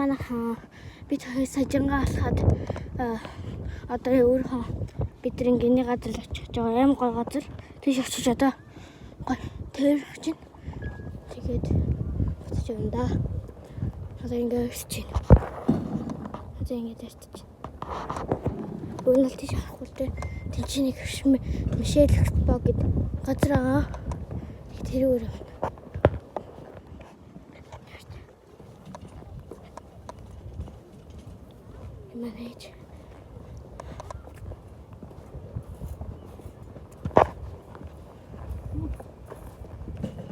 манайхан бид хоёр сажингаа алхаад одоо өөрийнхөө бидний гинэ газар л очих жоо аим гой газар тийш очиж одоо гой тэр чинь тэгээд очиж юм да. Одоо ингээд ирж байна. Одоо ингээд ирж байна. Өнөө тийш харахгүй те тэнцний Мишель Экспо гэдэг газар аа. Тэр өөрөө манайч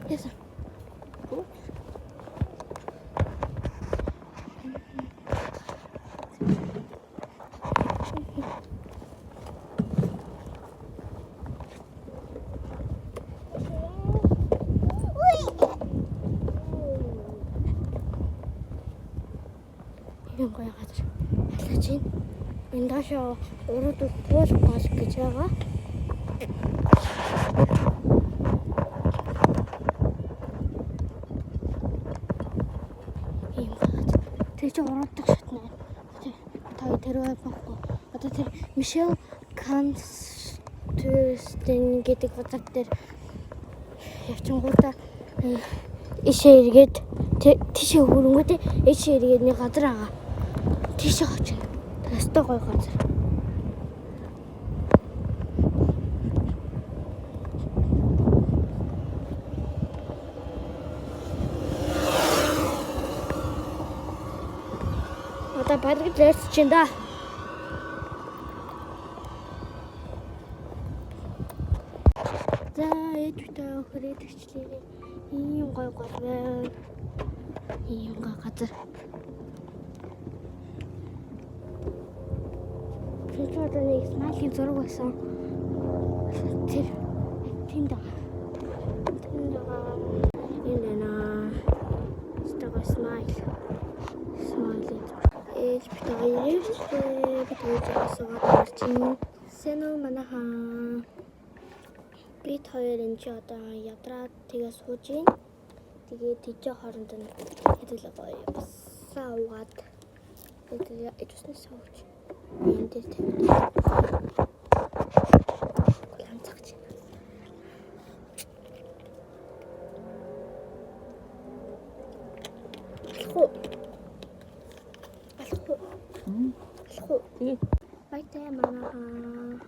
яса юм гоё газар алхаж байна. Энэ даашаа урд уул гол гэж байгаа. Ийм газар. Тэр чинь урддаг шатна. Тэр байхгүй. Одоо тэр Мишель Канстен гэдэг газар дээр явчингуудаа ишээ эргээд тийшээ хөрөнгөтэй ишээ эргээд нэг газар байгаа. Тийшээ очив. Тэстэй гоё газар. Одоо бараг лээс чинь да. За эдвэтэй хүрээдэгчлээ. Ийм гоё гол байна. Ийм гоё газар. Тэнд нэг смайлийн зураг байсан. Тэр тэнд байгаа. Энэ стага смайл. Ээж битээ суугаад чинь сэно манайхан бид хоёр энэ чи одоо ядраад тэгээ сууж ийн. Тэгээд тийчээ хоорондоо хэдэл гоё саугаад тэгээ ичсэн сууж. Энд дээр тавьдаг. Ламцагч. Алхуу. Тэгээ. Бай таа манайхан.